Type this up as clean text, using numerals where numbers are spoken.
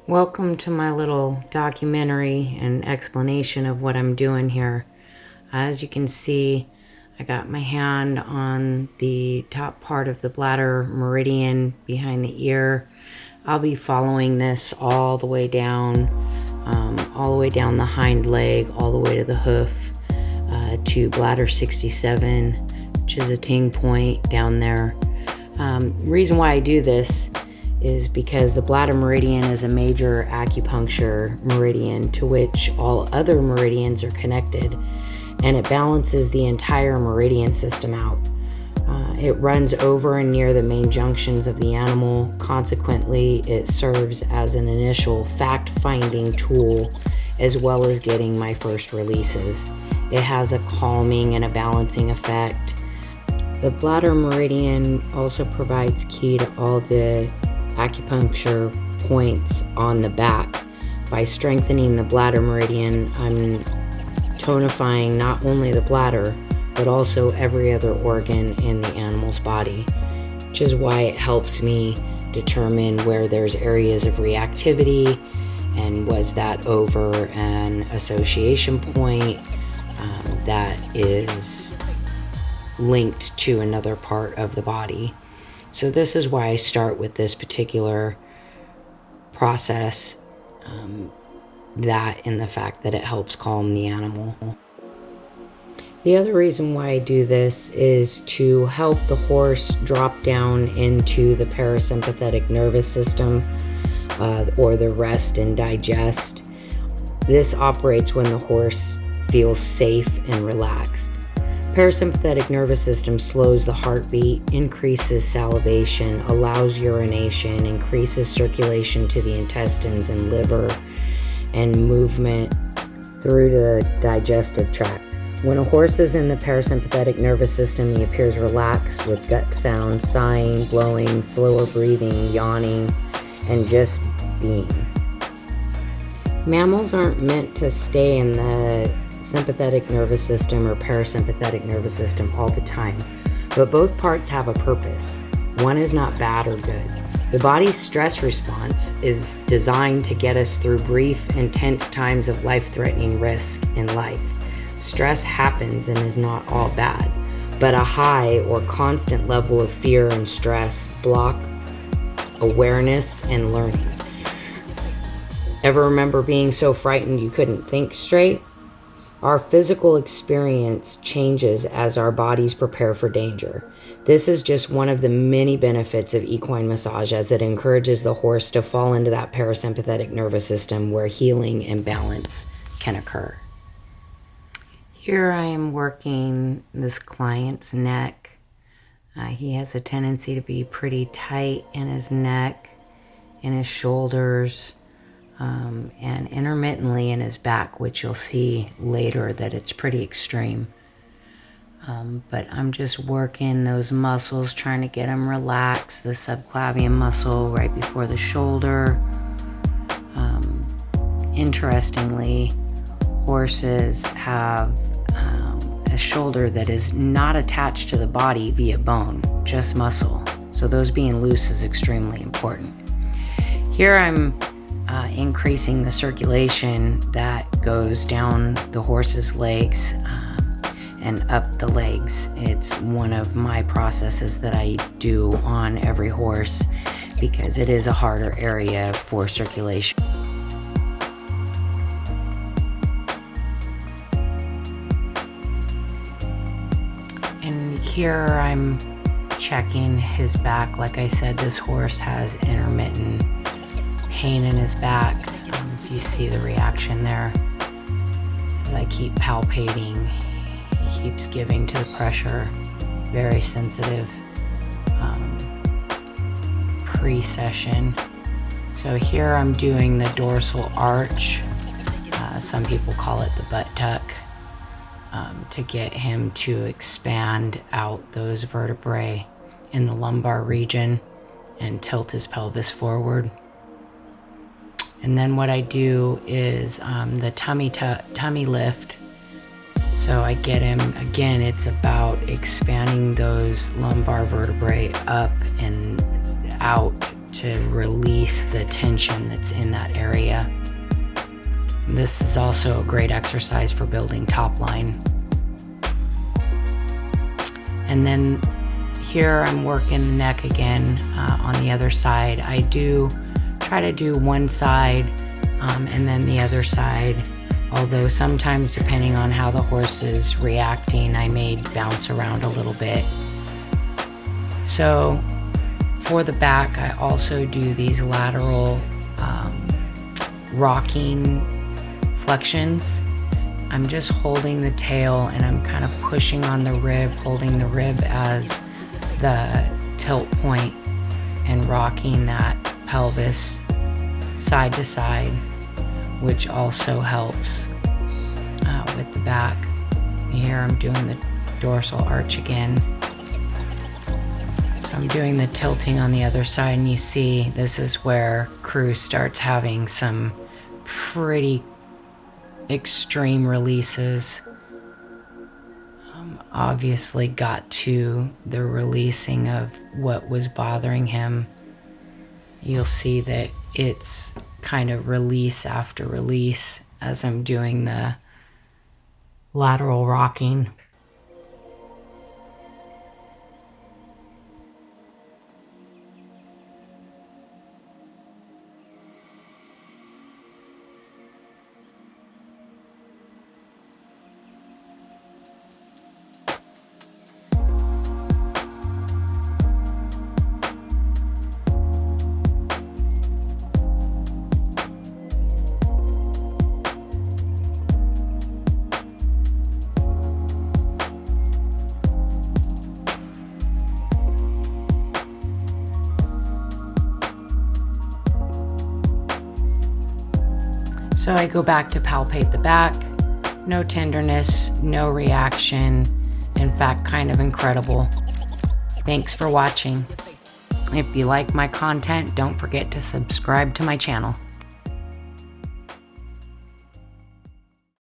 Welcome to my little documentary and explanation of what I'm doing here. As you can see, I got my hand on the top part of the bladder meridian behind the ear. I'll be following this all the way down the hind leg, all the way to the hoof, to bladder 67, which is a ting point down there. Reason why I do this is because the bladder meridian is a major acupuncture meridian to which all other meridians are connected, and it balances the entire meridian system out. It runs over and near the main junctions of the animal. Consequently, it serves as an initial fact-finding tool as well as getting my first releases. It has a calming and a balancing effect. The bladder meridian also provides key to all the acupuncture points on the back. By strengthening the bladder meridian, I'm tonifying not only the bladder, but also every other organ in the animal's body, which is why it helps me determine where there's areas of reactivity and was that over an association point that is linked to another part of the body. So this is why I start with this particular process, that and the fact that it helps calm the animal. The other reason why I do this is to help the horse drop down into the parasympathetic nervous system, or the rest and digest. This operates when the horse feels safe and relaxed. Parasympathetic nervous system slows the heartbeat, increases salivation, allows urination, increases circulation to the intestines and liver, and movement through the digestive tract. When a horse is in the parasympathetic nervous system, he appears relaxed with gut sounds, sighing, blowing, slower breathing, yawning, and just being. Mammals aren't meant to stay in the sympathetic nervous system or parasympathetic nervous system all the time, but both parts have a purpose. One is not bad or good. The body's stress response is designed to get us through brief, intense times of life-threatening risk in life. Stress happens and is not all bad, but a high or constant level of fear and stress block awareness and learning. Ever remember being so frightened you couldn't think straight? Our physical experience changes as our bodies prepare for danger. This is just one of the many benefits of equine massage, as it encourages the horse to fall into that parasympathetic nervous system where healing and balance can occur. Here I am working this client's neck. He has a tendency to be pretty tight in his neck, in his shoulders, and intermittently in his back, which you'll see later that it's pretty extreme. But I'm just working those muscles, trying to get him relaxed. The subclavian muscle right before the shoulder. Interestingly, horses have a shoulder that is not attached to the body via bone, just muscle. So those being loose is extremely important. Here I'm increasing the circulation that goes down the horse's legs and up the legs. It's one of my processes that I do on every horse because it is a harder area for circulation. And here I'm checking his back. Like I said, this horse has intermittent pain in his back. If you see the reaction there, as I keep palpating, he keeps giving to the pressure. Very sensitive pre-session. So here I'm doing the dorsal arch. Some people call it the butt tuck, to get him to expand out those vertebrae in the lumbar region and tilt his pelvis forward. And then what I do is the tummy lift. So I get him, again, it's about expanding those lumbar vertebrae up and out to to release the tension that's in that area. This is also a great exercise for building top line. And then here I'm working the neck again on the other side. I do try to do one side and then the other side, although sometimes depending on how the horse is reacting, I may bounce around a little bit. So for the back, I also do these lateral rocking flexions. I'm just holding the tail and I'm kind of pushing on the rib, holding the rib as the tilt point and rocking that pelvis side to side, which also helps with the back. Here I'm doing the dorsal arch again. So I'm doing the tilting on the other side, and you see this is where Cruz starts having some pretty extreme releases. Obviously got to the releasing of what was bothering him. You'll see that it's kind of release after release as I'm doing the lateral rocking. So I go back to palpate the back. No tenderness, no reaction. In fact, kind of incredible. Thanks for watching. If you like my content, don't forget to subscribe to my channel.